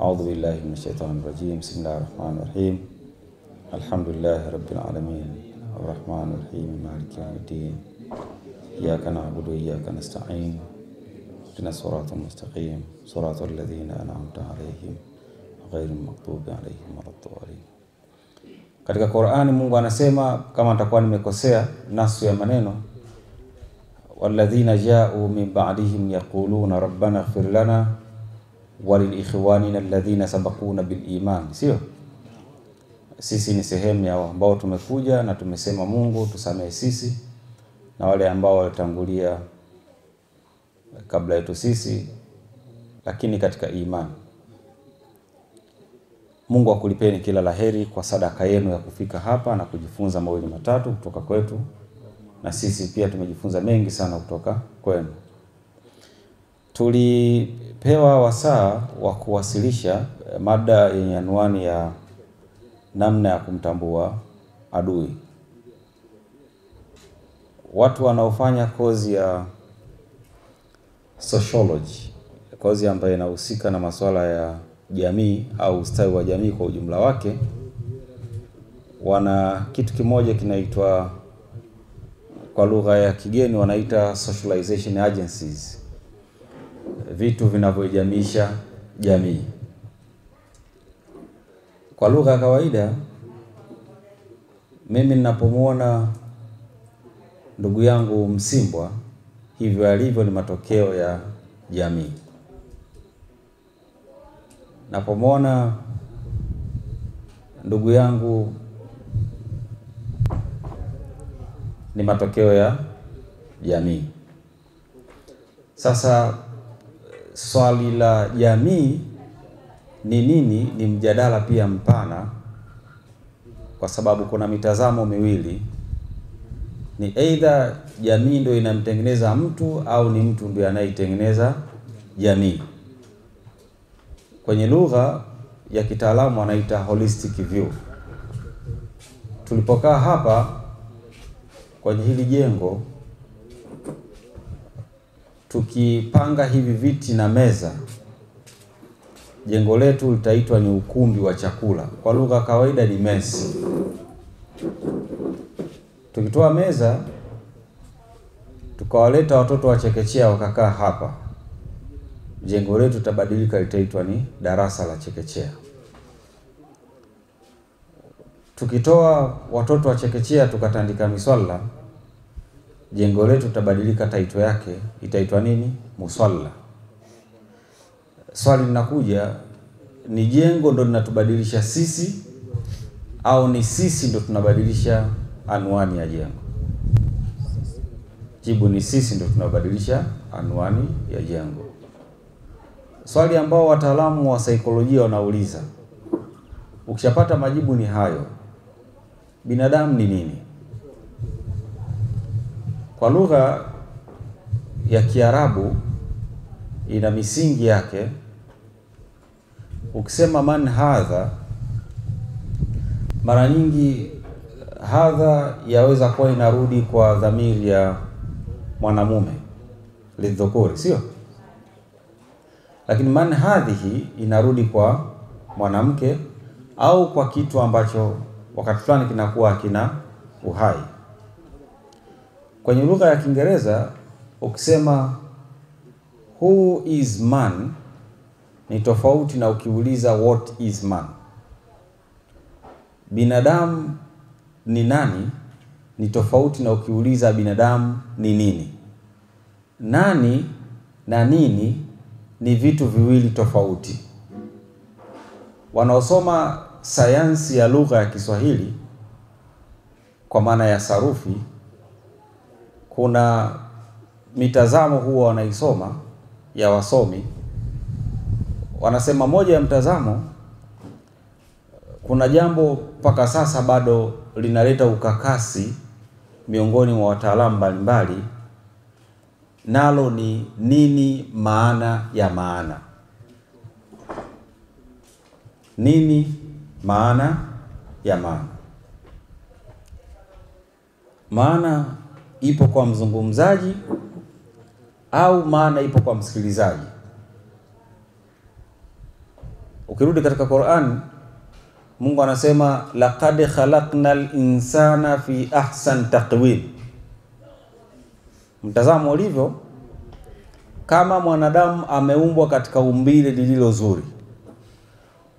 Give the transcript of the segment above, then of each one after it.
أعوذ بالله من الشيطان الرجيم. بسم الله الرحمن الرحيم. الحمد لله رب العالمين الرحمن الرحيم مالك يوم الدين. إياك نعبد وإياك نستعين. اهدنا الصراط المستقيم صراط الذين أنعمت عليهم غير المغضوب عليهم ولا الضالين. Katika Qur'ani Mungu anasema, kama nitakuwa nimekosea nasu ya maneno, walladhina ja'u min ba'dihim yaquluna rabbana ighfir lana walil ikhwanina alladhina sabaquna bil iman. Sio sisi ni sehemu ya ambao tumekuja na tumesema Mungu tusamehe sisi na wale ambao walitangulia kabla yetu sisi, lakini katika imani. Mungu akulipeni kila laheri kwa sadaka yenu ya kufika hapa na kujifunza mawili matatu kutoka kwetu, na sisi pia tumejifunza mengi sana kutoka kwenu. Tulipewa wasaa wa kuwasilisha mada yenye anwani ya namna ya kumtambua adui. Watu wanaofanya kozi ya sociology, kozi ambayo inahusika na masuala ya jamii au ustawi wa jamii kwa ujumla wake, wana kitu kimoja kinaitwa, kwa lugha ya kigeni wanaita socialization agencies, vitu vinavyojamisha jamii. Kwa lugha ya kawaida, mimi ninapomuona ndugu yangu Msimbwa, hivyo alivyo ni matokeo ya jamii. Napomwona ndugu yangu ni matokeo ya jamii. Sasa swali la jamii ni nini ni mjadala pia mpana, kwa sababu kuna mitazamo miwili. Ni either jamii ndio inamtengeneza mtu au ni mtu ndio anayetengeneza jamii. Kwenye lugha ya kitaalamu wanaita holistic view. Tulipokaa hapa kwenye hili jengo tukipanga hivi viti na meza, jengo letu litaitwa ni ukumbi wa chakula. Kwa lugha kawaida ni mess. Tukitoa meza tukawaleta watoto wa chekechea wakakaa hapa, jengo letu litabadilika, litaitwa ni darasa la chekechea. Tukitoa watoto wa chekechea tukatandika miswalla, jengo letu litabadilika, taito yake itaitwa nini? Muswalla. Swali linakuja, ni jengo ndo linatubadilisha sisi au ni sisi ndo tunabadilisha anwani ya jengo? Jibu ni sisi ndo tunabadilisha anwani ya jengo. Swali ambao wataalamu wa saikolojia wanauliza, ukishapata majibu ni hayo, binadamu ni nini? Kwa lugha ya Kiarabu ina misingi yake. Ukisema man hadha, mara nyingi hadha yaweza kuwa inarudi kwa dhamiri ya mwanamume, lidhukuri, sio? Lakini man hadhihi inarudi kwa mwanamke au kwa kitu ambacho wakati fulani kinakuwa kina uhai. Kwenye lugha ya Kiingereza ukisema who is man ni tofauti na ukiuliza what is man. Binadamu ni nani ni tofauti na ukiuliza binadamu ni nini. Nani na nini ni vitu viwili tofauti. Wanaosoma sayansi ya lugha ya Kiswahili kwa maana ya sarufi, kuna mitazamo huwa wanaisoma ya wasomi. Wanasema moja ya mtazamo, kuna jambo mpaka sasa bado linaleta ukakasi miongoni mwa wataalamu mbalimbali, nalo ni nini maana ya maana. Nini maana ya maana? Maana ipo kwa mzungumzaji au maana ipo kwa msikilizaji? Ukirudi katika Qur'an, Mungu anasema laqad khalaqnal insana fi ahsan taqwim. Mtazamo ulivyo, kama mwanadamu ameumbwa katika umbile lililo zuri.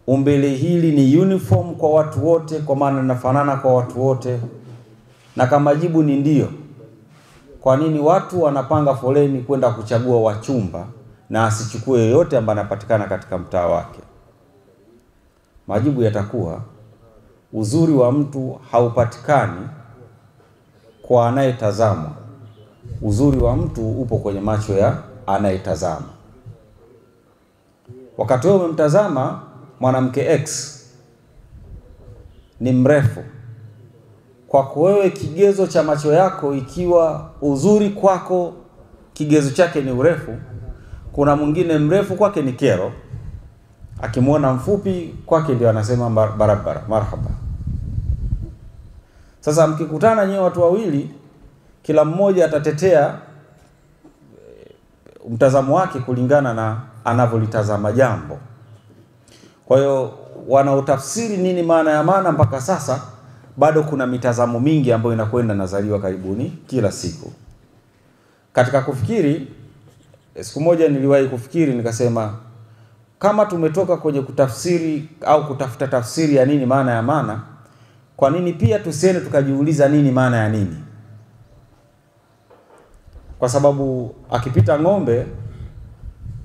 Umbile hili ni uniform kwa watu wote, kwa maana linafanana kwa watu wote. Na kama jibu ni ndio, kwa nini watu wanapanga foleni kwenda kuchagua wachumba na asichukue yoyote ambaye anapatikana katika mtaa wake? Majibu yatakuwa uzuri wa mtu haupatikani kwa anayetazama. Uzuri wa mtu upo kwenye macho ya anayetazama. Wakati wewe umemtazama mwanamke X ni mrefu, kwako wewe kigezo cha macho yako ikiwa uzuri kwako kigezo chake ni urefu, kuna mwingine mrefu kwake ni kero, akimuona mfupi kwake ndio anasema barabara marhaba. Sasa mkikutana nyewe watu wawili, kila mmoja atatetea mtazamo wake kulingana na anavyolitazama jambo. Kwa hiyo wanaotafsiri nini maana ya maana, mpaka sasa bado kuna mitazamo mingi ambayo inakwenda nazaliwa karibuni kila siku. Katika kufikiri, siku moja niliwahi kufikiri nikasema, kama tumetoka kwenye kutafsiri au kutafuta tafsiri ya nini maana ya maana, kwa nini pia tusiende tukajiuliza nini maana ya nini? Kwa sababu akipita ng'ombe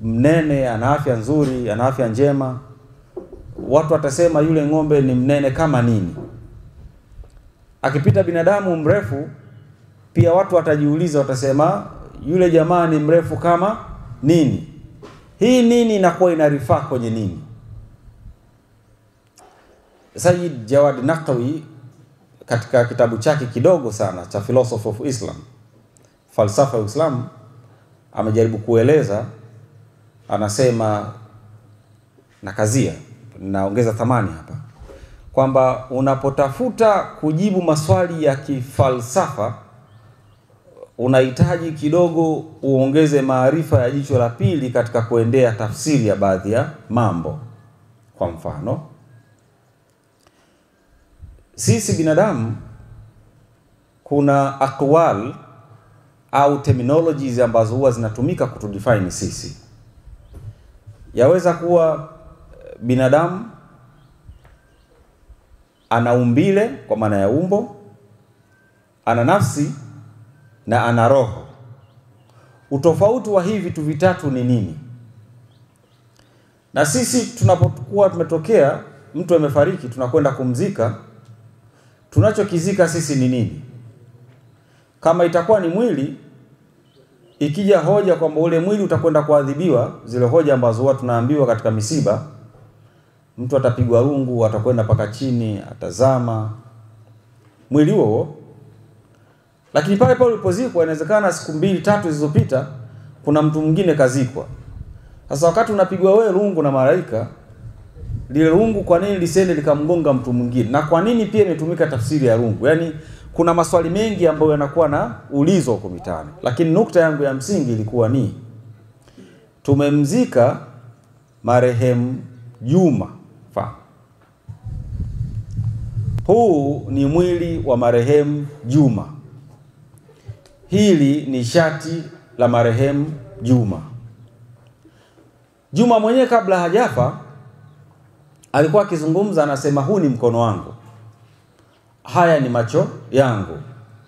mnene, ana afya nzuri, ana afya njema, watu watasema yule ng'ombe ni mnene kama nini. Akipita binadamu mrefu, pia watu watajiuliza, watasema yule jamaa ni mrefu kama nini. Hii nini inakuwa inarifaa kwenye nini? Sayyid Jawad Naqvi katika kitabu chake kidogo sana cha Philosophy of Islam, falsafa ya Uislamu, amejaribu kueleza, anasema, na kazia, naongeza thamani hapa, kwamba unapotafuta kujibu maswali ya kifalsafa unahitaji kidogo uongeze maarifa ya jicho la pili katika kuendea tafsiri ya baadhi ya mambo. Kwa mfano, sisi binadamu kuna aqwal au terminologies ambazo huwa zinatumika kutudefine sisi. Yaweza kuwa binadamu ana umbile kwa maana ya umbo, ana nafsi na ana roho. Utofauti wa hivi vitu vitatu ni nini? Na sisi tunapokuwa tumetokea, mtu amefariki, tunakwenda kumzika, tunachokizika sisi ni nini? Kama itakuwa ni mwili, ikija hoja kwamba ule mwili utakwenda kuadhibiwa, zile hoja ambazo watu tunaambiwa katika misiba, mtu atapigwa rungu, atakwenda paka chini, atazama mwili huo. Lakini pale pale ulipozikwa, inawezekana siku 2-3 zilizopita kuna mtu mwingine kazikwa. Sasa wakati unapigwa wewe rungu na malaika, lile rungu kwa nini lisende likamgonga mtu mwingine? Na kwa nini pia imetumika tafsiri ya rungu? Yaani kuna maswali mengi ambayo yanakuwa na ulizo huko mitaani. Lakini nukta yangu ya msingi ilikuwa ni tumemzika marehemu Juma. Huu ni mwili wa marehemu Juma. Hili ni shati la marehemu Juma. Juma mwenyewe kabla hajafa alikuwa akizungumza, anasema huu ni mkono wangu, haya ni macho yangu,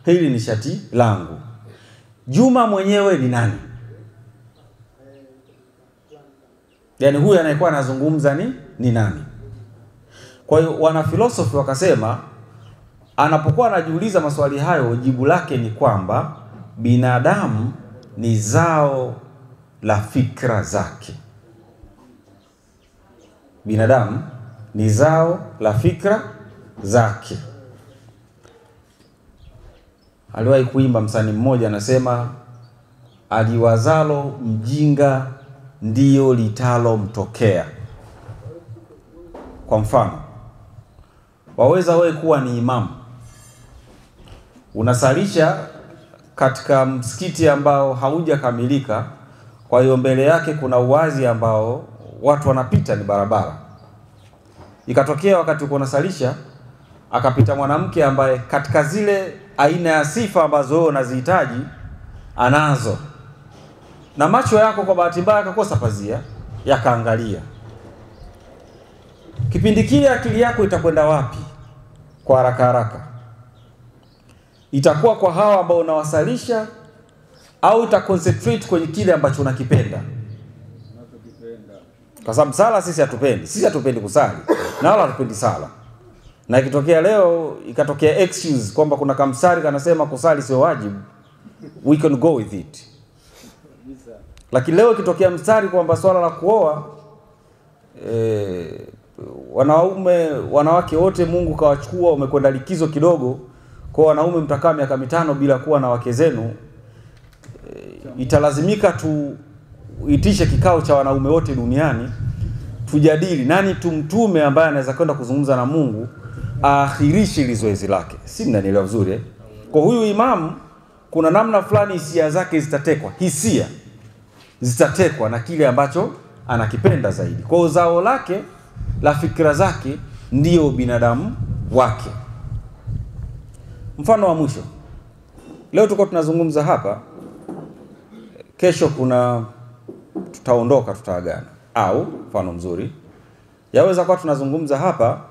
hili ni shati langu. Juma mwenyewe ni nani? Yaani huyu anayekuwa anazungumza ni nani? Kwa hiyo wana filosofi wakasema, anapokuwa anajiuliza maswali hayo, jibu lake ni kwamba binadamu ni zao la fikra zake. Binadamu ni zao la fikra zake. Aliwahi kuimba msanii mmoja, anasema aliwazalo mjinga ndio litalo mtokea. Kwa mfano, waweza wewe kuwa ni imamu, unasalisha katika msikiti ambao haujakamilika, kwa hiyo mbele yake kuna uwazi ambao watu wanapita, ni barabara. ikatokea wakati uko unasalisha akapita mwanamke ambaye katika zile aina ya sifa ambazo wewe unazihitaji anazo, na macho yako kwa bahati mbaya akakosa pazia yakaangalia. Kipindi kile akili yako itakwenda wapi? Kwa haraka haraka itakuwa kwa hawa ambao unawasalisha, au itaconcentrate kwenye kile ambacho unakipenda? Kwa sababu sala sisi hatupendi kusali, na wala hatupendi sala. Na ikitokea leo ikatokea excuse kwamba kuna kamsari kanasema kusali sio wajibu, we can go with it. Lakini leo ikitokea mstari kwamba swala la kuoa wanawake wote Mungu kawachukua, umekwenda likizo kidogo, kwa wanaume mtakaa miaka 5 bila kuwa na wake zenu, italazimika tuitishe kikao cha wanaume wote duniani tujadili nani tumtume ambaye anaweza kwenda kuzungumza na Mungu aakhirishe ile zoezi lake. Si mnanielewa vizuri eh? Kwa huyu imamu kuna namna fulani hisia zake zitatekwa na kile ambacho anakipenda zaidi. Kwa uzao lake la fikra zake ndio binadamu wake. Mfano wa mwisho, leo tuko tunazungumza hapa, kesho tutaondoka, tutaagana. Au mfano mzuri, yaweza kuwa tunazungumza hapa,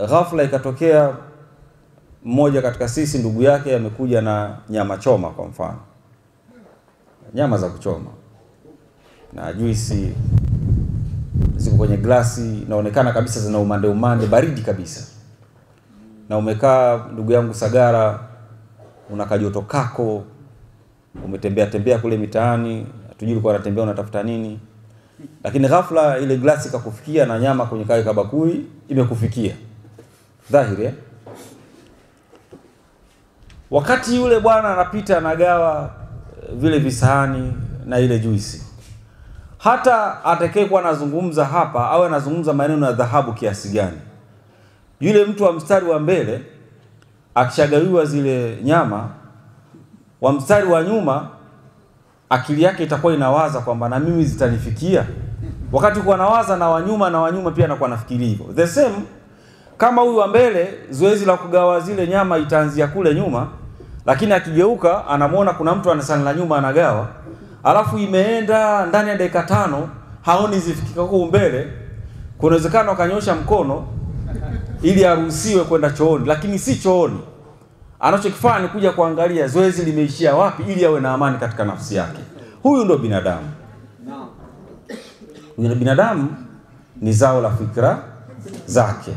ghafla ikatokea mmoja katika sisi ndugu yake amekuja na nyama choma, kwa mfano nyama za kuchoma na juisi ziko kwenye glasi, inaonekana kabisa zina umande baridi kabisa, na umekaa ndugu yangu Sagara, una kajoto kako, umetembea kule mitaani, hatujui ulikuwa unatembea unatafuta nini, lakini ghafla ile glasi ikakufikia na nyama kwenye kale kabakuli imekufikia dhahiri eh? Wakati yule bwana anapita anagawa vile visahani na ile juisi, hata atakayekuwa anazungumza hapa au anazungumza maneno ya dhahabu kiasi gani, yule mtu wa mstari wa mbele akishagawiwa zile nyama, wa mstari wa nyuma akili yake itakuwa inawaza kwamba na mimi zitanifikia. Wakati kwa nawaza na wanyuma pia anakuwa anafikiri hivyo. The same kama huyu wa mbele, zoezi la kugawa zile nyama itaanzia kule nyuma, lakini akigeuka anamuona kuna mtu anasali la nyuma anagawa, alafu imeenda ndani ya dakika 5 haoni zifikika huko mbele. Kuna uwezekano akanyosha mkono ili aruhusiwe kwenda chooni, lakini si chooni. Anachokifanya ni kuja kuangalia zoezi limeishia wapi ili awe na amani katika nafsi yake. Huyu ndo binadamu. Huyu binadamu ni zao la fikra zake.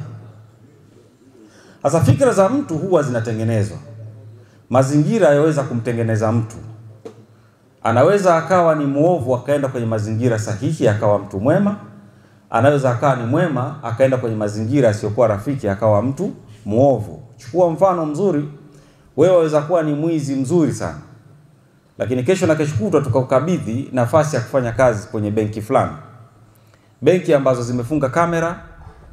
Sasa fikra za mtu huwa zinatengenezwa. Mazingira yaweza kumtengeneza mtu. Anaweza akawa ni muovu akaenda kwenye mazingira sahihi akawa mtu mwema. Anaweza akawa ni mwema akaenda kwenye mazingira yasiyokuwa rafiki akawa mtu muovu. Chukua mfano mzuri, wewe waweza kuwa ni mwizi mzuri sana, lakini kesho na kesho kutwa tukakukabidhi nafasi ya kufanya kazi kwenye benki fulani. Benki ambazo zimefunga kamera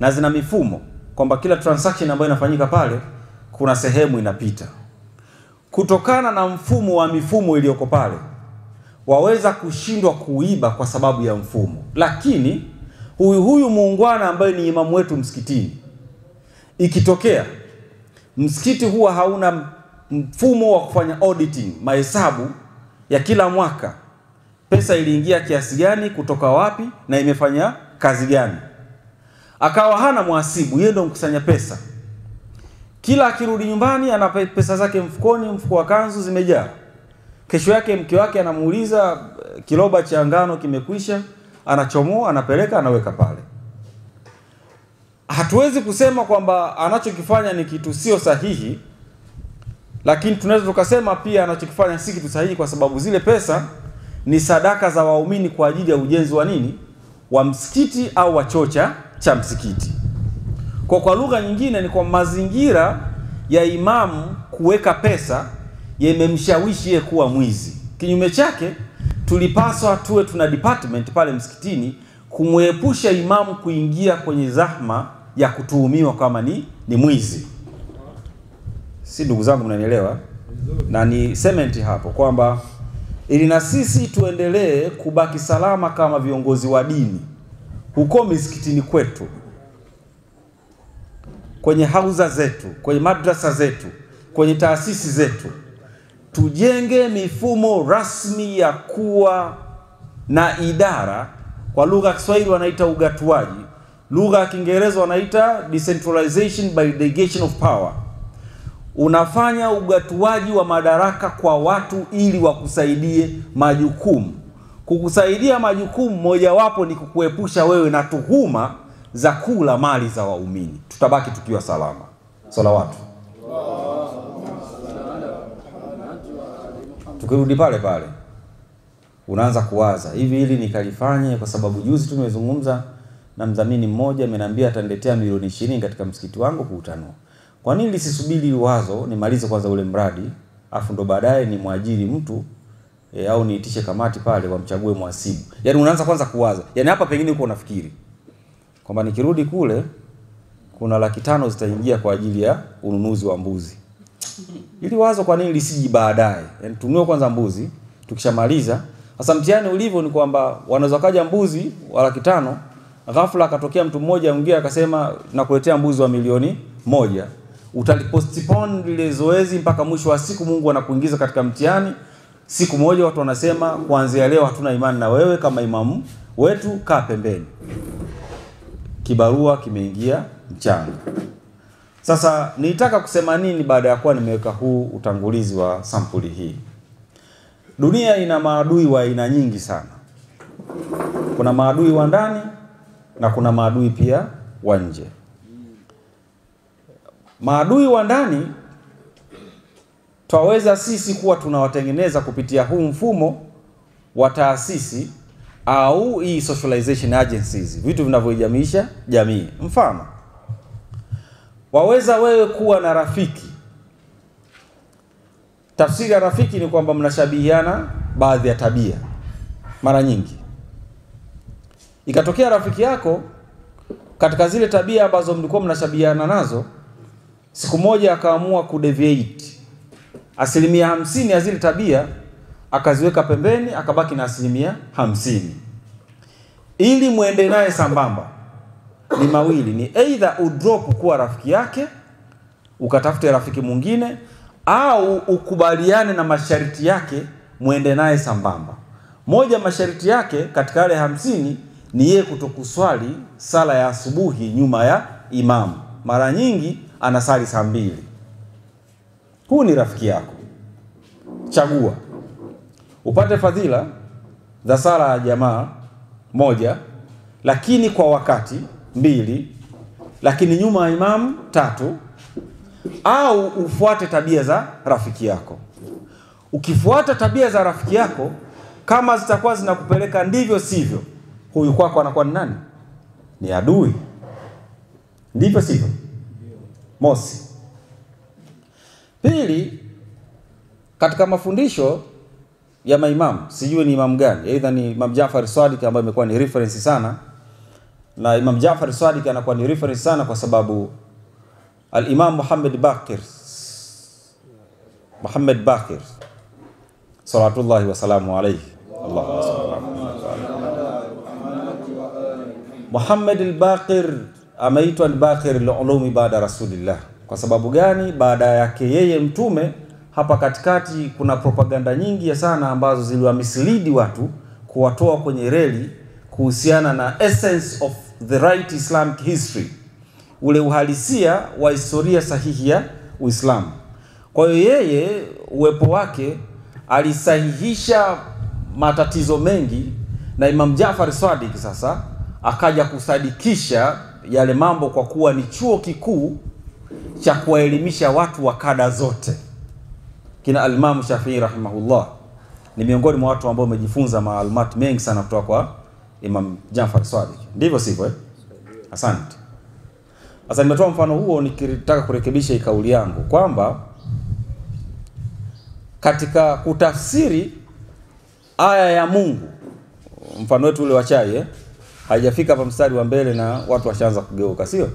na zina mifumo kwamba kila transaction ambayo inafanyika pale kuna sehemu inapita. Kutokana na mfumo wa mifumo iliyoko pale, waweza kushindwa kuiba kwa sababu ya mfumo. Lakini huyu muungwana ambaye ni imamu wetu msikitini, ikitokea msikiti huwa hauna mfumo wa kufanya auditing, mahesabu ya kila mwaka, pesa iliingia kiasi gani, kutoka wapi na imefanya kazi gani, akawa hana mhasibu, yeye ndo mkusanya pesa, kila akirudi nyumbani ana pesa zake mfukoni, mfuko wa kanzu zimejaa. Kesho yake mke wake anamuuliza kiloba cha ngano kimekwisha, anachomoa, anapeleka, anaweka pale. Hatuwezi kusema kwamba anachokifanya ni kitu sio sahihi, lakini tunaweza tukasema pia anachokifanya si kitu sahihi kwa sababu zile pesa ni sadaka za waumini kwa ajili ya ujenzi wa nini? Wa msikiti au wa choo cha msikiti. Kwa lugha nyingine ni kwa mazingira ya imamu kuweka pesa yamemshawishi yeye kuwa mwizi. Kinyume chake, tulipaswa tuwe tuna department pale msikitini kumwepusha imamu kuingia kwenye zahma ya kutuhumiwa kama ni mwizi. Si ndugu zangu mnanielewa? Na ni cement hapo kwamba ili na sisi tuendelee kubaki salama kama viongozi wa dini huko misikitini kwetu, kwenye hauza zetu, kwenye madrasa zetu, kwenye taasisi zetu, tujenge mifumo rasmi ya kuwa na idara. Kwa lugha ya Kiswahili wanaita ugatuaji, lugha ya Kiingereza wanaita decentralization by delegation of power. Unafanya ugatuaji wa madaraka kwa watu ili wakusaidie majukumu. Kukusaidia majukumu mojawapo ni kukuepusha wewe na tuhuma za kula mali za waumini. Tutabaki tukiwa salama. Salawatu. Tukirudi pale pale, unaanza kuwaza, hivi hili nikalifanye kwa sababu juzi tumezungumza na mdhamini mmoja ameniambia ataniletea milioni 20 katika msikiti wangu kuutanua. Kwa nini lisisubiri wazo nimalize kwanza ule mradi, afu ndo baadaye ni mwajiri mtu au niitishe kamati pale wamchague mhasibu. Yaani unaanza kwanza kuwaza. Yaani hapa pengine uko unafikiri kwamba nikirudi kule kuna 500,000 zitaingia kwa ajili ya ununuzi wa mbuzi. Ili wazo kwa nini lisiji baadaye? Yaani tununue kwanza mbuzi, tukishamaliza. Sasa mtihani ulivyo ni kwamba wanaweza kaja mbuzi wa 500,000, ghafla akatokea mtu mmoja mwingine akasema nakuletea mbuzi wa milioni 1. Utalipostpone lile zoezi mpaka mwisho wa siku Mungu anakuingiza katika mtihani. Siku moja watu wanasema kuanzia leo hatuna imani na wewe kama imamu wetu, kaa pembeni. Kibarua kimeingia mchanga. Sasa nitaka kusema nini baada ya kuwa nimeweka huu utangulizi wa sampuli hii? Dunia ina maadui wa aina nyingi sana. Kuna maadui wa ndani na kuna maadui pia wa nje. Maadui wa ndani twaweza sisi kuwa tunawatengeneza kupitia huu mfumo wa taasisi au hii socialization agencies, vitu vinavyojamiisha jamii. Mfano, waweza wewe kuwa na rafiki. Tafsiri ya rafiki ni kwamba mnashabihiana baadhi ya tabia mara nyingi. Ikatokea rafiki yako katika zile tabia ambazo mlikuwa mnashabihiana nazo, siku moja akaamua kudeviate 50% ya zile tabia, akaziweka pembeni, akabaki na 50%. Ili muende naye sambamba ni mawili, ni either udrop kuwa rafiki yake ukatafute rafiki mwingine, au ukubaliane na masharti yake muende naye sambamba. Moja masharti yake katika yale 50 ni yeye kutokuswali sala ya asubuhi nyuma ya imamu. Mara nyingi anasali saa 2. Huu ni rafiki yako. Chagua. Upate fadhila za sala ya jamaa 1, lakini kwa wakati 2, lakini nyuma ya imamu 3, au ufuate tabia za rafiki yako. Ukifuata tabia za rafiki yako, kama zitakuwa zinakupeleka ndivyo sivyo, huyu kwako anakuwa ni nani? Ni adui. Ndivyo sivyo? Mosi. Pili, katika mafundisho ya maimamu, sijui ni imam gani, aidha ni Imam Jaafar Sadiq ambaye imekuwa ni reference sana, na Imam Jaafar Sadiq anakuwa ni reference sana kwa sababu al-Imam Muhammad Baqir salawatullahi wa salamu alayhi, Allahumma salli ala Muhammad al-Baqir. Ameitwa al-Baqir al-ulumi baada rasulillah. Kwa sababu gani? Baada yake yeye mtume, hapa katikati kuna propaganda nyingi sana ambazo ziliwamislidi watu, kuwatoa kwenye reli kuhusiana na essence of the right Islamic history, ule uhalisia wa historia sahihi ya Uislamu. Kwa hiyo yeye uwepo wake alisahihisha matatizo mengi, na Imam Jaafar Sadiq sasa akaja kusadikisha yale mambo, kwa kuwa ni chuo kikuu cha kuwaelimisha watu wa kada zote. Kina al-Imam Shafi'i rahimahullah ni miongoni mwa watu ambao wamejifunza maalumati mengi sana kutoka kwa Imam Jaafar Sadiq. Ndivyo sivyo? Asante. Sasa nimetoa mfano huo nikitaka kurekebisha kauli yangu kwamba katika kutafsiri aya ya Mungu, mfano wetu ule wa chai haijafika hapa mstari wa mbele na watu washaanza kugeuka, sio?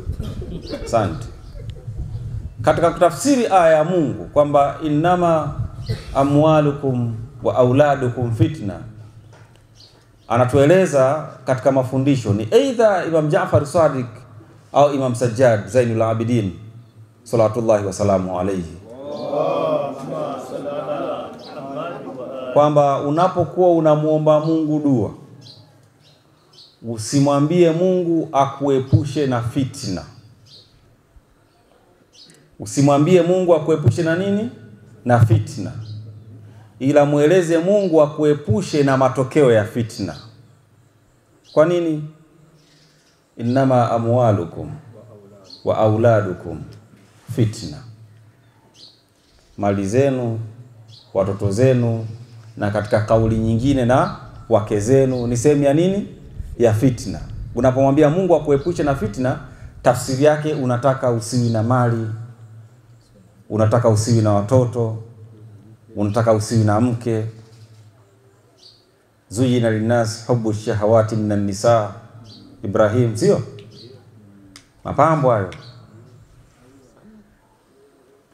Asante. Katika kutafsiri aya ya Mungu kwamba innama amwalukum wa auladukum fitna, anatueleza katika mafundisho ni either Imam Jaafar Sadiq au Imam Sajjad Zainul Abidin salawatullahi wa salamu alayhi, kwamba unapokuwa unamuomba Mungu dua, usimwambie Mungu akuepushe na fitna. Usimwambie Mungu akuepushe na nini? Na fitna. Ila mueleze Mungu akuepushe na matokeo ya fitna. Kwa nini? Innama amwalukum wa auladukum fitna. Mali zenu, watoto zenu, na katika kauli nyingine na wake zenu ni sehemu ya nini? Ya fitna. Unapomwambia Mungu akuepushe na fitna, tafsiri yake unataka usiwi na mali, unataka usiwi na watoto, unataka usiwi na mke. Zuyina linnas hubbu shahawati minan nisa, Ibrahim, sio? Mapambo hayo.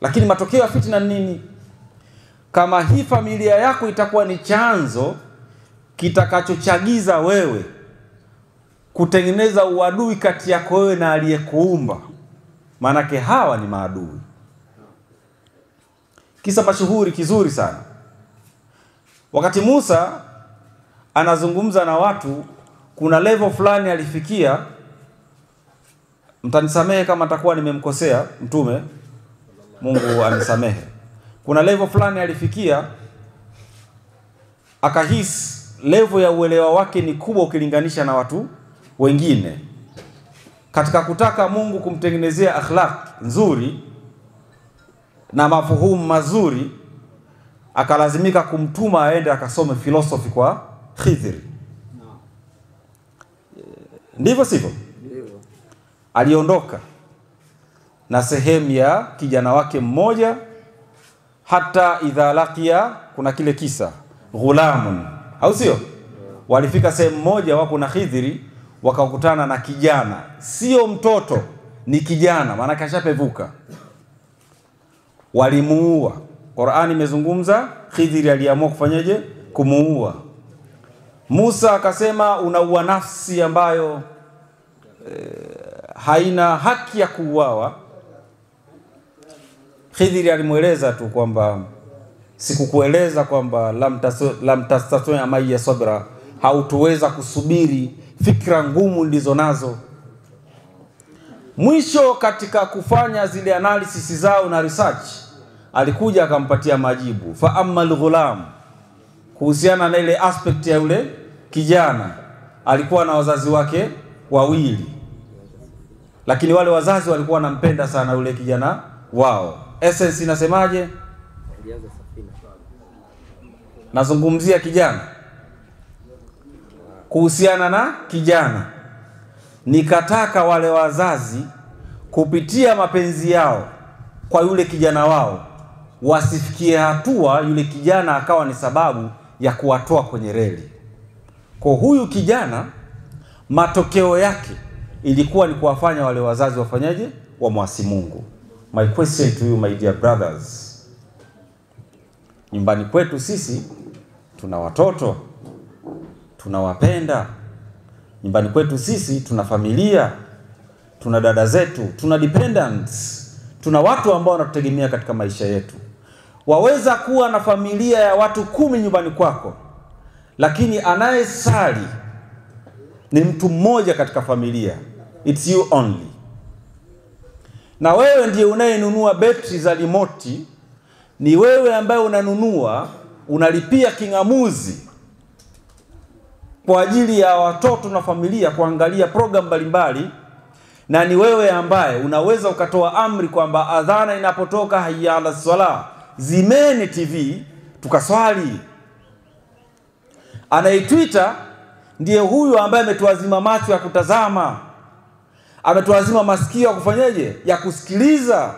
Lakini matokeo ya fitna nini? Kama hii familia yako itakuwa ni chanzo kitakachochagiza wewe kutengeneza uadui kati yako wewe na aliyekuumba, manake hawa ni maadui. Kisa mashuhuri kizuri sana. Wakati Musa anazungumza na watu, kuna level fulani alifikia, mtanisamehe kama atakuwa nimemkosea mtume, Mungu anisamehe. Kuna level fulani alifikia, akahisi level ya uelewa wake ni kubwa ukilinganisha na watu wengine. Katika kutaka Mungu kumtengenezea akhlaq nzuri na mafuhumu mazuri, akalazimika kumtuma aende akasome philosophy kwa Khidri. Ndivyo sivyo? Aliondoka na sehemu ya kijana wake mmoja, hata idha laqiya, kuna kile kisa ghulamun, au sio? Walifika sehemu moja, wako na Khidri, wakakutana na kijana, sio mtoto, ni kijana, maana kashapevuka. Walimuua. Qur'ani imezungumza Khidri aliamua kufanyaje? Kumuua. Musa akasema unaua nafsi ambayo haina haki ya kuuawa. Khidri alimueleza tu kwamba sikukueleza kwamba lam tastatoya amaya sabra, hautuweza kusubiri fikra ngumu ndizo nazo. Mwisho katika kufanya zile analysis zao na research, alikuja akampatia majibu. Fa ammal ghulam, kuhusiana na ile aspect ya yule kijana, alikuwa na wazazi wake wawili, lakini wale wazazi walikuwa wanampenda sana yule kijana wao. Essence inasemaje? Nazungumzia kijana. Kuhusiana na kijana, nikataka wale wazazi kupitia mapenzi yao kwa yule kijana wao wasifikie hatua yule kijana akawa ni sababu ya kuwatoa kwenye reli. Kwa huyu kijana, matokeo yake ilikuwa ni kuwafanya wale wazazi wafanyaje? Wamwasi Mungu. My question to you, my dear brothers, nyumbani kwetu sisi tuna watoto, tunawapenda. Nyumbani kwetu sisi tuna familia, tuna dada zetu, tuna dependents, tuna watu ambao wanatutegemea katika maisha yetu. Waweza kuwa na familia ya watu 10 nyumbani kwako, lakini anayesali ni mtu mmoja katika familia. It's you only. Na wewe ndiye unayenunua betri za remote, ni wewe ambaye unanunua, unalipia kingamuzi kwa ajili ya watoto na familia kuangalia program mbalimbali, na ni wewe ambaye unaweza ukatoa amri kwamba adhana inapotoka hayya ala swala, zimeni TV tukaswali. Anaitwita ndiye huyu ambaye ametuazima macho ya kutazama, ametuazima masikio ya kufanyaje? Ya kusikiliza.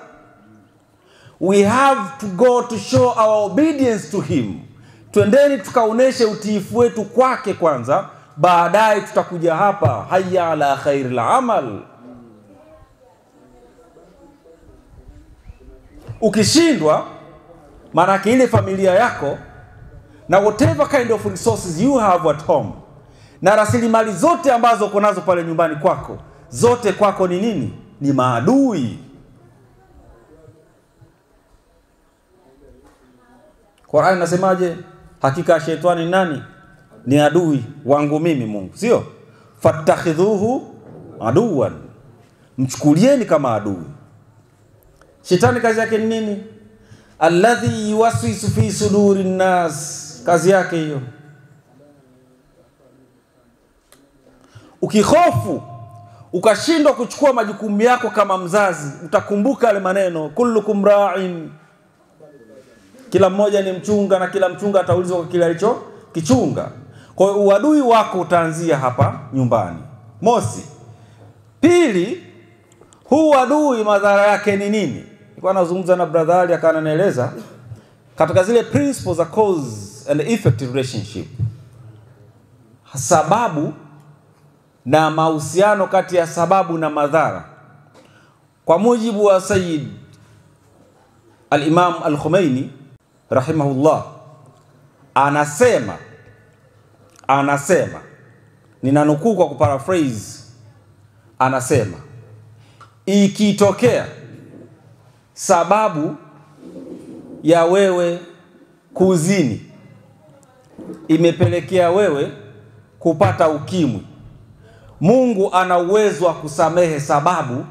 We have to go to show our obedience to him. Twendeni tukaoneshe utiifu wetu kwake kwanza, baadaye tutakuja hapa hayya ala khairil amal. Ukishindwa, maana ile familia yako na whatever kind of resources you have at home, na rasilimali zote ambazo uko nazo pale nyumbani kwako, zote kwako ni nini? Ni maadui. Qur'an inasemaje? Hakika shetani nani? Ni adui wangu mimi Mungu, sio? Fattakhidhuhu aduwan, mchukulieni kama adui. Shetani kazi yake ni nini? Alladhi yuwaswisu fi sudurin nas, kazi yake hiyo. Ukihofu ukashindwa kuchukua majukumu yako kama mzazi, utakumbuka yale maneno, kullukum ra'in, kila mmoja ni mchunga na kila mchunga ataulizwa kwa kile alicho kichunga. Kwa hiyo uadui wako utaanzia hapa nyumbani. Mosi. Pili, huu adui madhara yake ni nini? Nilikuwa nazungumza na brother Ali akananieleza katika zile principles za cause and effect relationship, sababu na mahusiano kati ya sababu na madhara. Kwa mujibu wa Sayyid al-Imam al-Khomeini rahimahullah, anasema ninanukuu kwa kuparaphrase, anasema ikitokea sababu ya wewe kuzini imepelekea wewe kupata ukimwi, Mungu ana uwezo wa kusamehe sababu,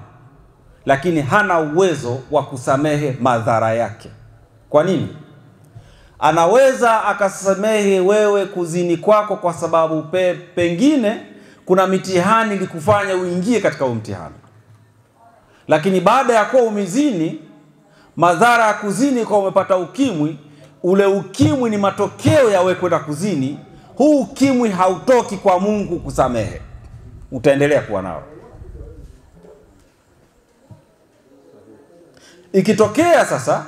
lakini hana uwezo wa kusamehe madhara yake. Kwa nini? Anaweza akasamehe wewe kuzini kwako kwa sababu pengine kuna mitihani ilikufanya uingie katika huo mtihani. Lakini baada ya kuwa umezini, madhara ya kuzini kwa umepata ukimwi, ule ukimwi ni matokeo ya wewe kwenda kuzini. Huu ukimwi hautoki kwa Mungu kusamehe, utaendelea kuwa nao. Ikitokea sasa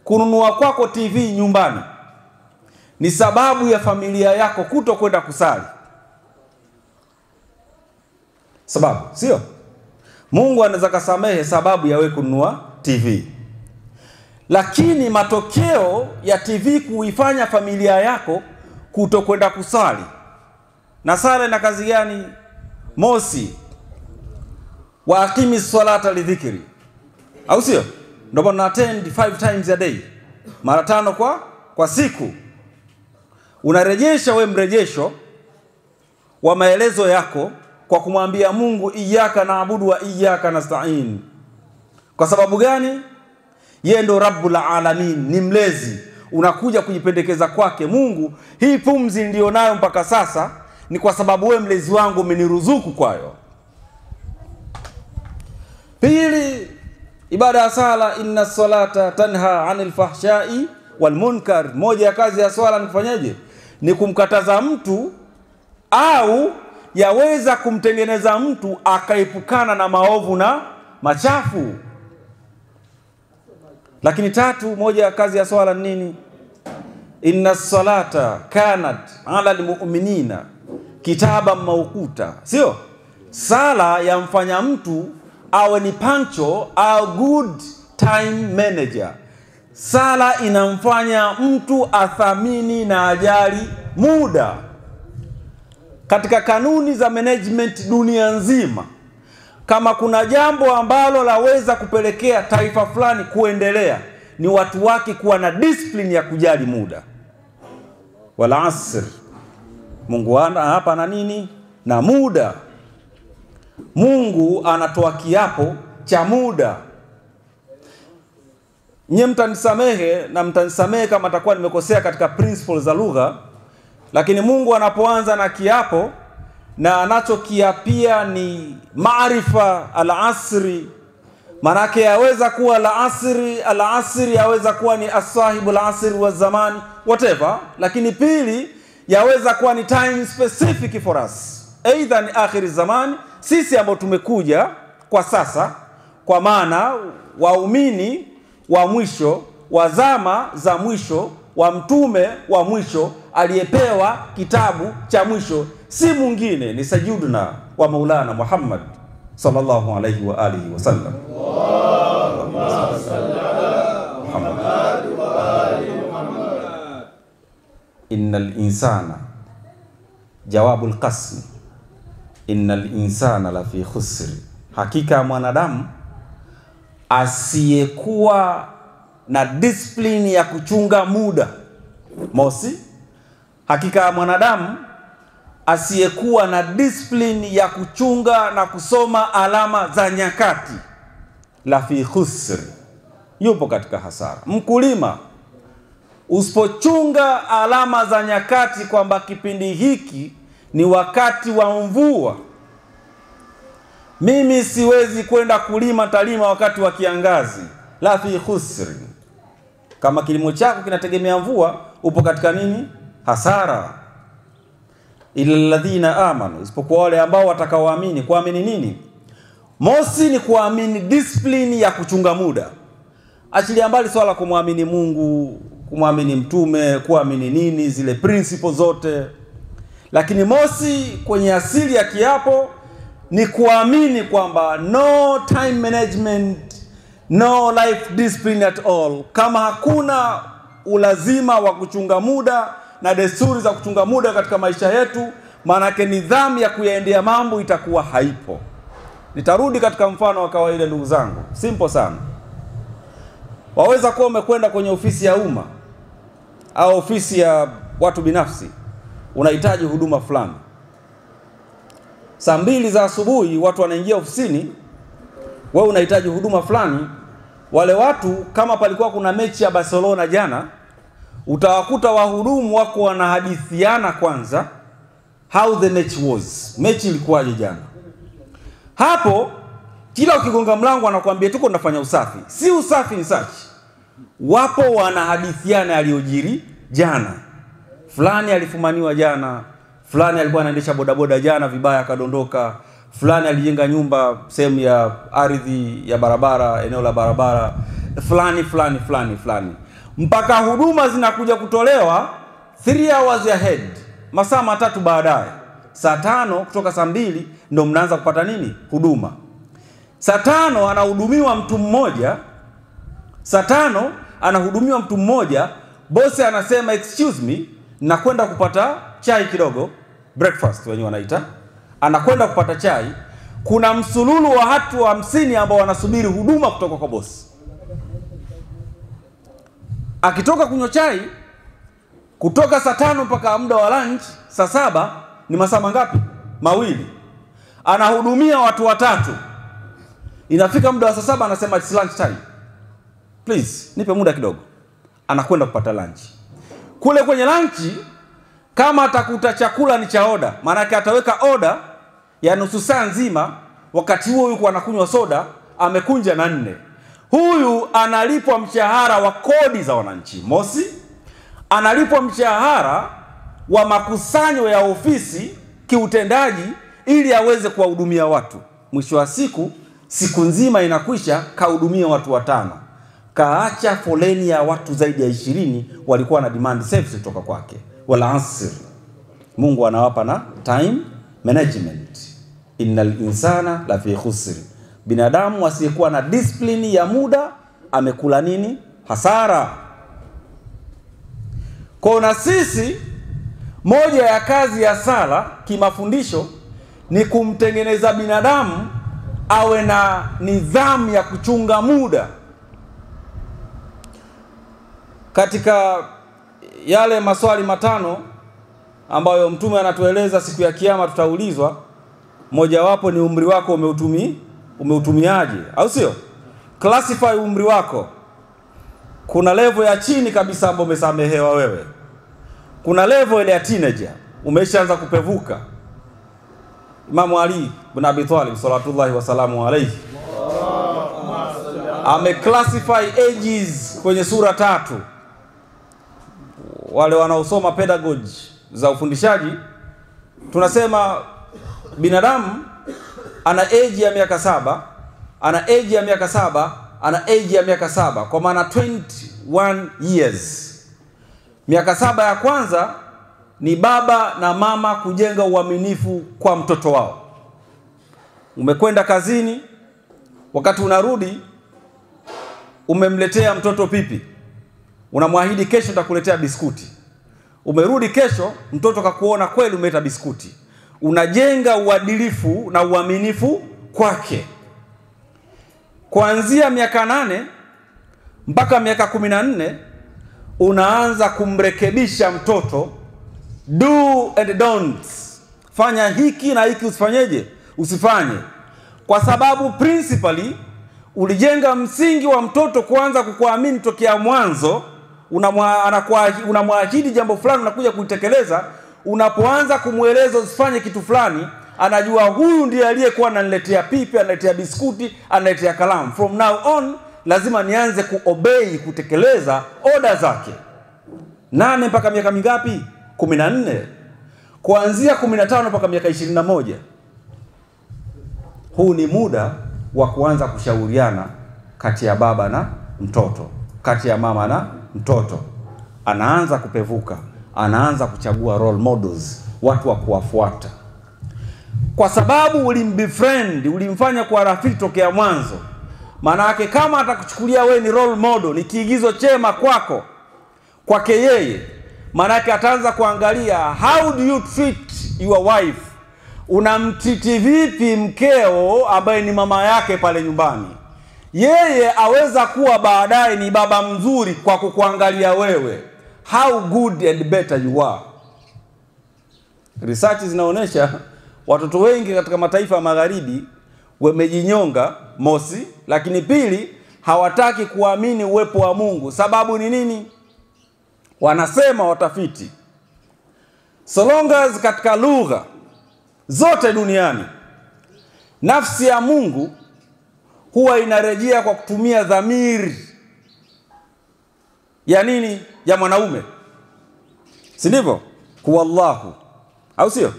kununua kwako TV nyumbani ni sababu ya familia yako kuto kwenda kusali, sababu, sio? Mungu anaweza kusamehe sababu ya wewe kununua TV. Lakini matokeo ya TV kuifanya familia yako kuto kwenda kusali. Na sala na kazi gani? Mosi, wa aqimis salata lidhikri, au sio? Ndio na attend 5 times a day, mara 5 kwa siku. Unarejesha we mrejesho wa maelezo yako kwa kumwambia Mungu iyyaka na'budu wa iyyaka nasta'in. Kwa sababu gani? Yeye ndo Rabbul Alamin, ni mlezi. Unakuja kujipendekeza kwake, Mungu, hii pumzi ndio nayo mpaka sasa ni kwa sababu we mlezi wangu umeniruzuku kwayo. Pili, ibada ya sala, inna salata tanha anil fahsha'i wal munkar. Moja ya kazi ya swala ni kufanyaje? Ni kumkataza mtu au yaweza kumtengeneza mtu akaepukana na maovu na machafu. Lakini tatu, moja ya kazi ya swala ni nini? Inna salata kanat ala almu'minina kitaban mawquta, sio? Sala yamfanya mtu awe ni pancho au good time manager. Sala inamfanya mtu athamini na ajali muda. Katika kanuni za management dunia nzima, kama kuna jambo ambalo laweza kupelekea taifa fulani kuendelea, ni watu wake kuwa na discipline ya kujali muda. Wala asr, Mungu ana hapa na nini? Na muda. Mungu anatoa kiapo cha muda. Nye mtanisamehe na mtanisamehe kama atakuwa nimekosea katika principles za lugha, lakini Mungu anapoanza na kiapo na anachokiapia ni maarifa al-asri, manake yaweza kuwa al-asri yaweza kuwa ni as-sahibu al-asri wa zamani, whatever. Lakini pili, yaweza kuwa ni time specific for us, either ni akhiri zamani, sisi ambao tumekuja kwa sasa, kwa maana waumini wa mwisho wa zama za mwisho wa mtume wa mwisho aliyepewa kitabu cha mwisho, si mwingine ni Sayyiduna wa Maulana Muhammad sallallahu alayhi wa alihi wasallam. Allahumma salli ala Muhammad wa ali Muhammad. Innal insana jawabul qasm innal insana lafi khusr, hakika mwanadamu asiyekuwa na discipline ya kuchunga muda. Mosi, hakika mwanadamu asiyekuwa na discipline ya kuchunga na kusoma alama za nyakati, lafi khusr, yupo katika hasara. Mkulima usipochunga alama za nyakati kwamba kipindi hiki ni wakati wa mvua, mimi siwezi kwenda kulima, talima wakati wa kiangazi, lafi khusr. Kama kilimo chako kinategemea mvua, upo katika nini? Hasara. Ila alladhina amanu, isipokuwa wale ambao watakaoamini. Kuamini nini? Mosi ni kuamini discipline ya kuchunga muda. Achilia mbali swala kumwamini Mungu, kumwamini mtume, kuamini nini, zile principles zote. Lakini mosi kwenye asili ya kiapo ni kuamini kwamba no time management, no life discipline at all. Kama hakuna ulazima wa kuchunga muda na desturi za kuchunga muda katika maisha yetu, maanake nidhamu ya kuyaendea mambo itakuwa haipo. Nitarudi katika mfano wa kawaida ndugu zangu, simple sana. Waweza kuwa umekwenda kwenye ofisi ya umma au ofisi ya watu binafsi, unahitaji huduma fulani. Saa 2 za asubuhi watu wanaingia ofisini, wewe unahitaji huduma fulani. Wale watu, kama palikuwa kuna mechi ya Barcelona jana, utawakuta wahudumu wako wanahadithiana kwanza how the match was, mechi ilikuwaje jana. Hapo kila ukigonga mlango anakuambia tuko tunafanya usafi. Si usafi ni sachi. Wapo wanahadithiana aliyojiri jana. Fulani alifumaniwa jana, fulani alikuwa anaendesha bodaboda jana vibaya akadondoka, fulani alijenga nyumba sehemu ya ardhi ya barabara, eneo la barabara, fulani. Mpaka huduma zinakuja kutolewa 3 hours ahead, masaa 3 baadaye. Saa 5 kutoka saa 2 ndio mnaanza kupata nini? Huduma. Saa 5 anahudumiwa mtu mmoja. Saa 5 anahudumiwa mtu mmoja, bosi anasema excuse me, nakwenda kupata chai kidogo, breakfast wenyewe wanaita. Anakwenda kupata chai. Kuna msululu wa watu 50 ambao wanasubiri huduma kutoka kwa bosi. Akitoka kunywa chai, kutoka saa 5 mpaka muda wa lunch saa 7 ni masaa mangapi? 2. Anahudumia watu 3. Inafika muda wa saa 7 anasema it's lunch time, please nipe muda kidogo. Anakwenda kupata lunch. Kule kwenye lunch, kama atakuta chakula ni cha order, maana yake ataweka order ya nusu saa nzima, wakati huo yuko anakunywa soda, amekunja na 4. Huyu analipwa mshahara wa kodi za wananchi. Mosi, analipwa mshahara wa makusanyo ya ofisi kiutendaji ili aweze kuwahudumia watu. Mwisho wa siku nzima inakwisha, kahudumia watu 5. Kaacha foleni ya watu zaidi ya 20 walikuwa na demand service kutoka kwake. Wala asr, Mungu anawapa na time management. Innal insana lafi khusr. Binadamu asiyekuwa na discipline ya muda amekula nini? Hasara. Kwa sisi, moja ya kazi ya sala kimafundisho ni kumtengeneza binadamu awe na nidhamu ya kuchunga muda. Katika yale maswali 5 ambayo mtume anatueleza siku ya kiyama tutaulizwa, mojawapo ni umri wako umeutumiaje, au sio? Classify umri wako. Kuna level ya chini kabisa ambayo umesamehewa wewe. Kuna level ile ya teenager, umeshaanza kupevuka. Imam Ali ibn Abi Talib sallallahu wasalamu alayhi ameclassify ages kwenye sura 3. Wale wanaosoma pedagogy za ufundishaji, tunasema binadamu ana age ya miaka 7, ana age ya miaka 7, ana age ya miaka 7, kwa maana 21 years. Miaka 7 ya kwanza ni baba na mama kujenga uaminifu kwa mtoto wao. Umekwenda kazini, wakati unarudi umemletea mtoto pipi, unamwahidi kesho nitakuletea biskuti. Umerudi kesho, mtoto kakuona kweli umeleta biskuti. unajenga uadilifu na uaminifu kwake. Kuanzia miaka 8 mpaka miaka 14 unaanza kumrekebisha mtoto, do and don'ts, fanya hiki na hiki usifanyeje, usifanye. Kwa sababu principally ulijenga msingi wa mtoto kuanza kukuamini tokea mwanzo. Unamwahidi jambo fulani, unakuja kuitekeleza. Unapoanza kumueleza usifanye kitu fulani, anajua huyu ndiye aliyekuwa ananiletea pipi, ananiletea biskuti, ananiletea kalamu. From now on lazima nianze kuobey, kutekeleza order zake. 8 mpaka miaka mingapi? 14. Kuanzia 15 mpaka miaka 21. Huu ni muda wa kuanza kushauriana kati ya baba na mtoto, kati ya mama na mtoto. Anaanza kupevuka, anaanza kuchagua role models, watu wa kuwafuata. Kwa sababu ulimbefriend, ulimfanya kwa rafiki tokea mwanzo. Maana yake kama atakuchukulia wewe ni role model, ni kiigizo chema kwake yeye, maana yake ataanza kuangalia how do you treat your wife. Unamtiti vipi mkeo ambaye ni mama yake pale nyumbani? Yeye aweza kuwa baadaye ni baba mzuri kwa kukuangalia wewe, how good and better you are. Research zinaonyesha watoto wengi katika mataifa ya magharibi wamejinyonga, mosi, lakini pili hawataki kuamini uwepo wa Mungu. Sababu ni nini? Wanasema watafiti, so long as katika lugha zote duniani nafsi ya Mungu huwa inarejea kwa kutumia dhamiri ya nini? Ya mwanaume, si ndivyo? Huwallahu, au sio?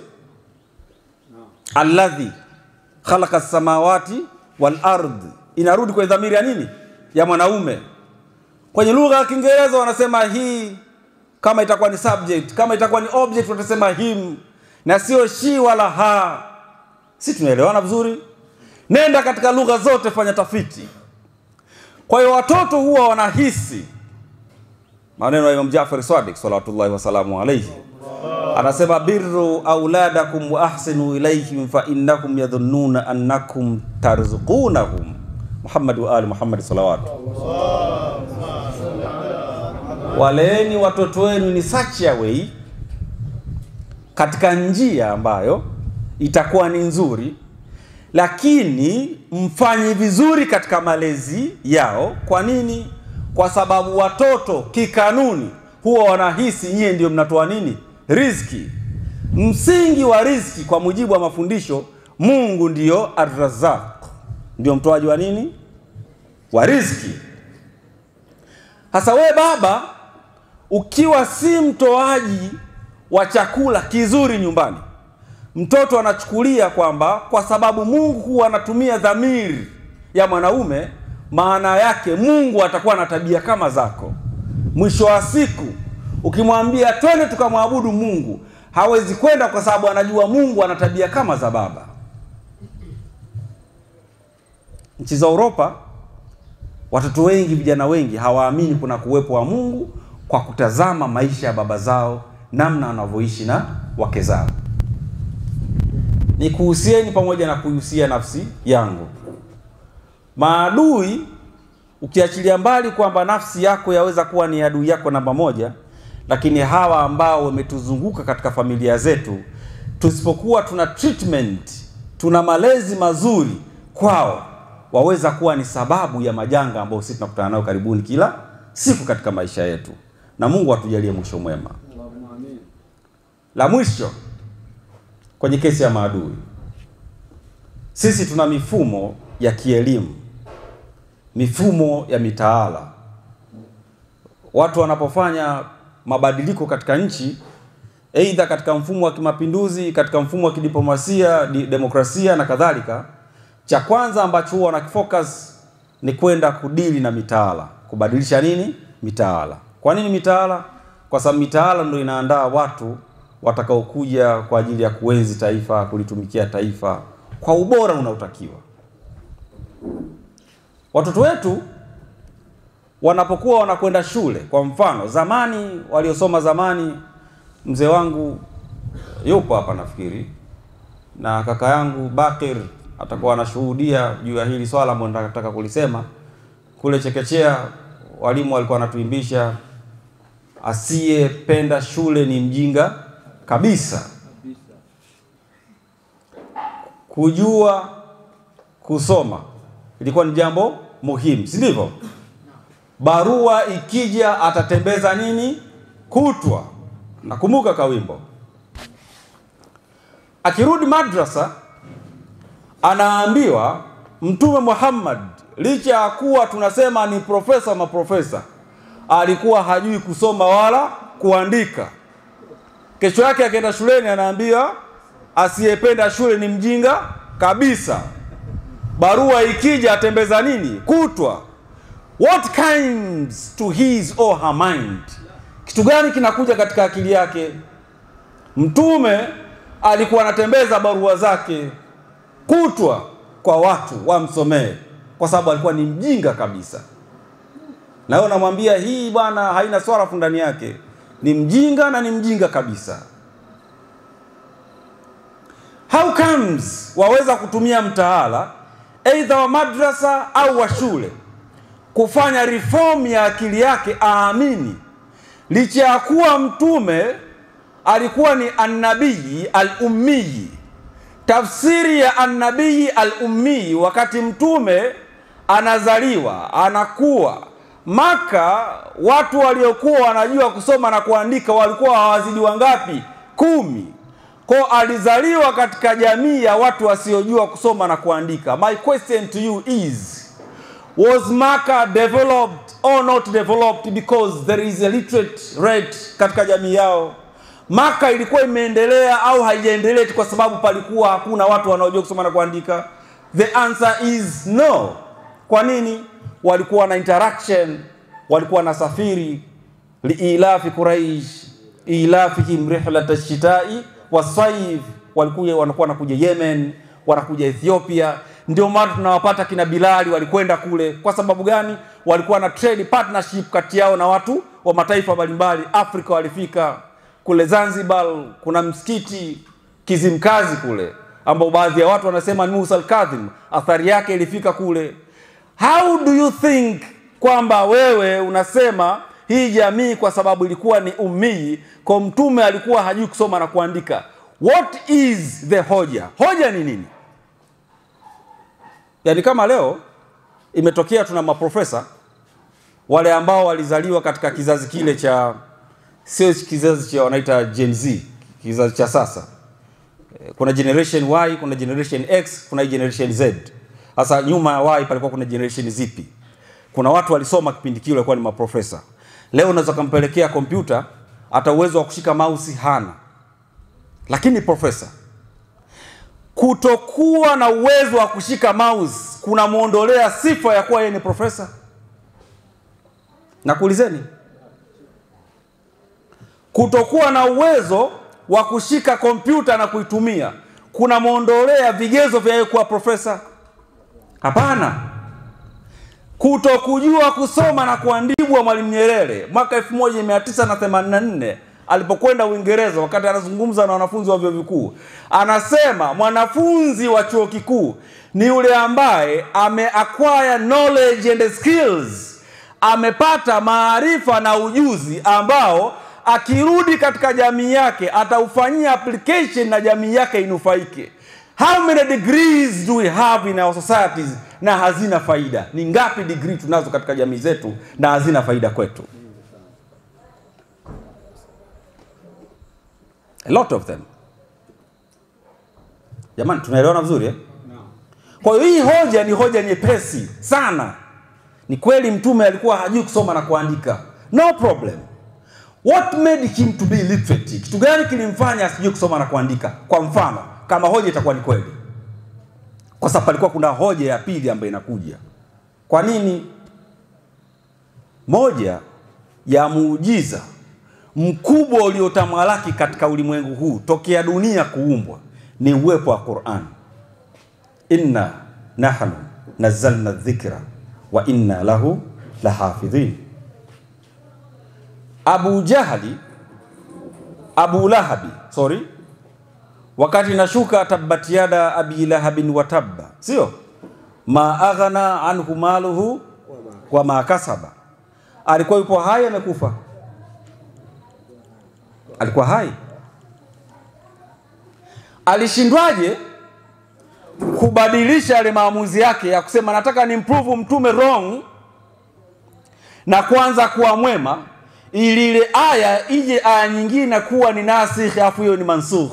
Alladhi khalaqa as-samawati wal ard, inarudi kwa dhamiri ya nini? Ya mwanaume. Kwenye lugha ya Kiingereza wanasema he, kama itakuwa ni subject, kama itakuwa ni object watasema him, na sio she wala ha. Si tunaelewana vizuri? Nenda katika lugha zote, fanya tafiti. Kwa hiyo watoto huwa wanahisi, maneno ya Imam Jafar Sadiq sallallahu wasalamu alayhi, anasema birru auladakum wa ahsinu ilayhim fa innakum yadhunnuna annakum tarzuqunahum. Muhammad wa ali Muhammad salawatu. Waleeni watoto wenu ni such a way, katika njia ambayo itakuwa ni nzuri, lakini mfanye vizuri katika malezi yao. Kwa nini? Kwa sababu watoto kikanuni huwa wanahisi nyie ndio mnatoa nini? Riziki. Msingi wa riziki kwa mujibu wa mafundisho, Mungu ndio Ar-Razzaq, ndio mtoaji wa nini? Wa riziki. Hasa we baba, ukiwa si mtoaji wa chakula kizuri nyumbani, mtoto anachukulia kwamba kwa sababu Mungu huwa anatumia dhamiri ya mwanaume, maana yake Mungu atakuwa na tabia kama zako. Mwisho wa siku ukimwambia twende tukamwabudu Mungu, hawezi kwenda kwa sababu anajua Mungu ana tabia kama za baba. Nchi za Europa, watoto wengi, vijana wengi hawaamini kuna kuwepo wa Mungu kwa kutazama maisha ya baba zao, namna wanavyoishi na wake zao. Ni kuhusieni pamoja na kuhusia nafsi yangu. Maadui, ukiachilia mbali kwamba nafsi yako yaweza kuwa ni adui yako namba 1, lakini hawa ambao wametuzunguka katika familia zetu, tusipokuwa tuna treatment, tuna malezi mazuri kwao, waweza kuwa ni sababu ya majanga ambayo sisi tunakutana nayo karibuni kila siku katika maisha yetu. Na Mungu atujalie mwisho mwema. La mwisho, kwenye kesi ya maadui, sisi tuna mifumo ya kielimu, mifumo ya mitaala. Watu wanapofanya mabadiliko katika nchi, aidha katika mfumo wa kimapinduzi, katika mfumo wa kidiplomasia, demokrasia na kadhalika, cha kwanza ambacho huwa wanakifocus ni kwenda kudili na mitaala, kubadilisha nini? Mitaala. Kwa nini mitaala? Kwa sababu mitaala ndio inaandaa watu watakaokuja kwa ajili ya kuenzi taifa, kulitumikia taifa kwa ubora unaotakiwa. Watoto wetu wanapokuwa wanakwenda shule, kwa mfano zamani, waliosoma zamani, mzee wangu yupo hapa nafikiri, na kaka yangu Bakir atakuwa anashuhudia juu ya hili swala ambalo nataka kulisema. Kule chekechea walimu walikuwa wanatuimbisha, asiyependa shule ni mjinga kabisa. Kujua kusoma ilikuwa ni jambo muhimu, si ndivyo? Barua ikija atatembeza nini? Kutwa. Nakumbuka kawimbo. Akirudi madrasa anaambiwa Mtume Muhammad licha ya kuwa tunasema ni profesa maprofesa, alikuwa hajui kusoma wala kuandika. Kesho yake akaenda shuleni anaambiwa asiyependa shule ni mjinga kabisa. Barua ikija atembeza nini? Kutwa. What comes to his or her mind? Kitu gani kinakuja katika akili yake? Mtume alikuwa anatembeza barua zake kutwa kwa watu wamsomee, kwa sababu alikuwa ni mjinga kabisa. Na wewe unamwambia hii bwana haina swarafu ndani yake, ni mjinga na ni mjinga kabisa. How comes waweza kutumia mtaala either wa madrasa au wa shule kufanya reform ya akili yake aamini licha ya kuwa Mtume alikuwa ni an-nabii al-ummi? Tafsiri ya an-nabii al-ummi, wakati Mtume anazaliwa anakuwa Maka, watu waliokuwa wanajua kusoma na kuandika walikuwa hawazidi wangapi? 10. Kwa alizaliwa katika jamii ya watu wasiojua kusoma na kuandika. My question to you is, was Maka developed or not developed because there is a literate rate katika jamii yao? Maka ilikuwa imeendelea au haijaendelea kwa sababu palikuwa hakuna watu wanaojua kusoma na kuandika? The answer is no. Kwa nini? Walikuwa na interaction, walikuwa na safiri. Liilafi Quraish ilafihim rihlat ash-shita'i was-sayf, walikuwa wanakuwa wanakuja Yemen, wanakuja Ethiopia. Ndio maana tunawapata kina Bilali walikwenda kule. Kwa sababu gani? Walikuwa na trade partnership kati yao na watu wa mataifa mbalimbali. Afrika walifika kule Zanzibar, kuna msikiti Kizimkazi kule ambao baadhi ya watu wanasema ni Musa al-Kadhim, athari yake ilifika kule. How do you think kwamba wewe unasema hii jamii kwa sababu ilikuwa ni ummi, kwa Mtume alikuwa hajui kusoma na kuandika? What is the hoja? Hoja ni nini? Yaani kama leo imetokea tuna maprofesa wale ambao walizaliwa katika kizazi kile cha, sio kizazi cha wanaita Gen Z, kizazi cha sasa. Kuna generation Y, kuna generation X, kuna generation Z. Sasa nyuma ya Y palikuwa kuna generation zipi? Kuna watu walisoma kipindi kile walikuwa ni maprofesa. Leo unaweza kumpelekea kompyuta, hata uwezo wa kushika mouse hana, lakini profesa. Kutokuwa na uwezo wa kushika mouse kuna muondolea sifa ya kuwa yeye ni profesa? Na kuulizeni, kutokuwa na uwezo wa kushika kompyuta na kuitumia kuna muondolea vigezo vya yeye kuwa profesa? Hapana. Kutokujua kusoma na kuandika Mwalimu Nyerere mwaka 1984 alipokwenda Uingereza, wakati anazungumza na wanafunzi wa vyuo vikuu, anasema mwanafunzi wa chuo kikuu ni yule ambaye ameacquire knowledge and skills, amepata maarifa na ujuzi ambao akirudi katika jamii yake ataufanyia application na jamii yake inufaike. How many degrees do we have in our societies na hazina faida? Ni ngapi degree tunazo katika jamii zetu na hazina faida kwetu? A lot of them. Jamani, tunaelewana vizuri eh? Kwa hiyo hii hoja ni hoja nyepesi sana. Ni kweli Mtume alikuwa hajui kusoma na kuandika. No problem. What made him to be literate? Kitu gani kilimfanya asijue kusoma na kuandika? Kwa mfano, kama hoja itakuwa ni kweli. Kwa sababu palikuwa kuna hoja ya pili ambayo inakuja. Kwa nini? Moja ya muujiza mkubwa uliotamalaki katika ulimwengu huu tokea dunia kuumbwa ni uwepo wa Qur'an. Inna nahnu nazzalna dhikra wa inna lahu lahafidhin. Abu Lahabi wakati nashuka tabbat yada abi lahabin wa tabba, sio ma aghna anhu maluhu wa ma kasaba. Alikuwa yupo hai, amekufa? Alikuwa hai. Alishindwaje kubadilisha yale maamuzi yake ya kusema nataka ni improve mtume wrong na kuanza kuwa mwema, ili ile aya ije aya nyingine kuwa ni nasikh afu hiyo ni mansukh?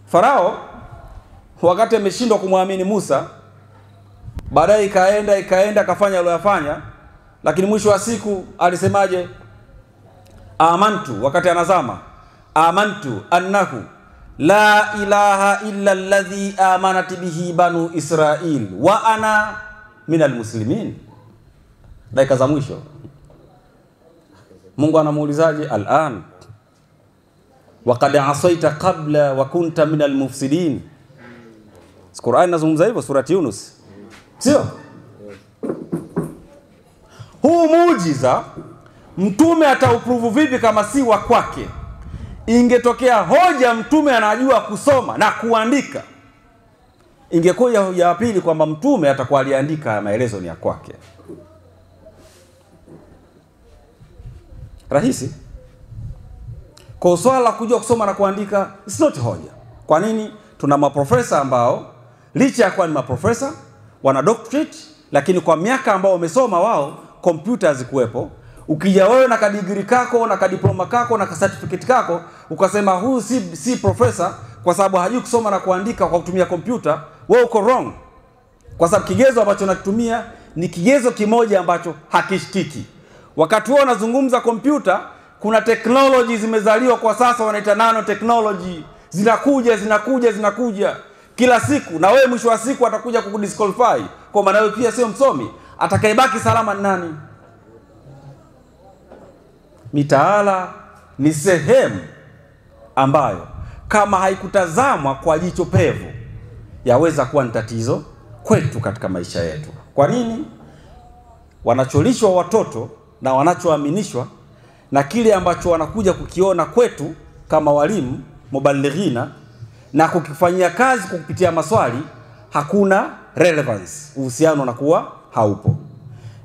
Farao wakati ameshindwa kumwamini Musa, baadaye ikaenda akafanya aliyofanya, lakini mwisho wa siku alisemaje? Amantu, wakati anazama, amantu annahu la ilaha illa alladhi amanat bihi banu Israil wa ana minal muslimin. Dakika za mwisho Mungu anamuulizaje? Al'an wa qad asaita qabla wa kunta minal mufsidin. Qur'an inazungumza hivyo, surati Yunus, sio? Huu muujiza mtume atauprove vipi kama si wa kwake? Ingetokea hoja mtume anajua kusoma na kuandika, ingekuja hoja ya pili kwamba mtume atakuwa aliandika maelezo ni ya kwake. Rahisi. Kwa swala la kujua kusoma na kuandika, it's not hoja. Kwa nini? Tuna maprofesa ambao licha ya kuwa ni maprofesa wana doctorate, lakini kwa miaka ambao wamesoma wao kompyuta hazikuwepo. Ukija wewe na kadigiri kako na kadiploma kako na certificate kako ukasema huyu si profesa kwa sababu hajui kusoma na kuandika kwa kutumia kompyuta, wewe uko wrong. Kwa sababu kigezo ambacho nakitumia ni kigezo kimoja ambacho hakishikiki. Wakati wewe unazungumza kompyuta, kuna technology zimezaliwa kwa sasa wanaita nano technology, zinakuja kila siku, na wewe mwisho wa siku atakuja kukudisqualify kwa maana wewe pia sio msomi. Atakayebaki salama ni nani? Mitaala ni sehemu ambayo kama haikutazamwa kwa jicho pevu yaweza kuwa ni tatizo kwetu katika maisha yetu. Kwa nini? Wanacholishwa watoto na wanachoaminishwa na kile ambacho wanakuja kukiona kwetu kama walimu mubalighina na kukifanyia kazi kupitia maswali, hakuna relevance, uhusiano unakuwa haupo.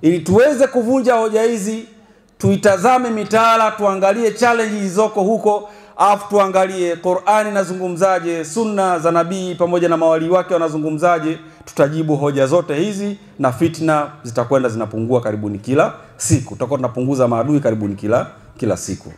Ili tuweze kuvunja hoja hizi, tuitazame mitaala, tuangalie challenge zilizoko huko, afu tuangalie Qur'ani inazungumzaje, sunna za nabii pamoja na mawali wake wanazungumzaje. Tutajibu hoja zote hizi na fitna zitakwenda zinapungua karibuni kila siku. Tutakuwa tunapunguza maadui karibuni kila siku.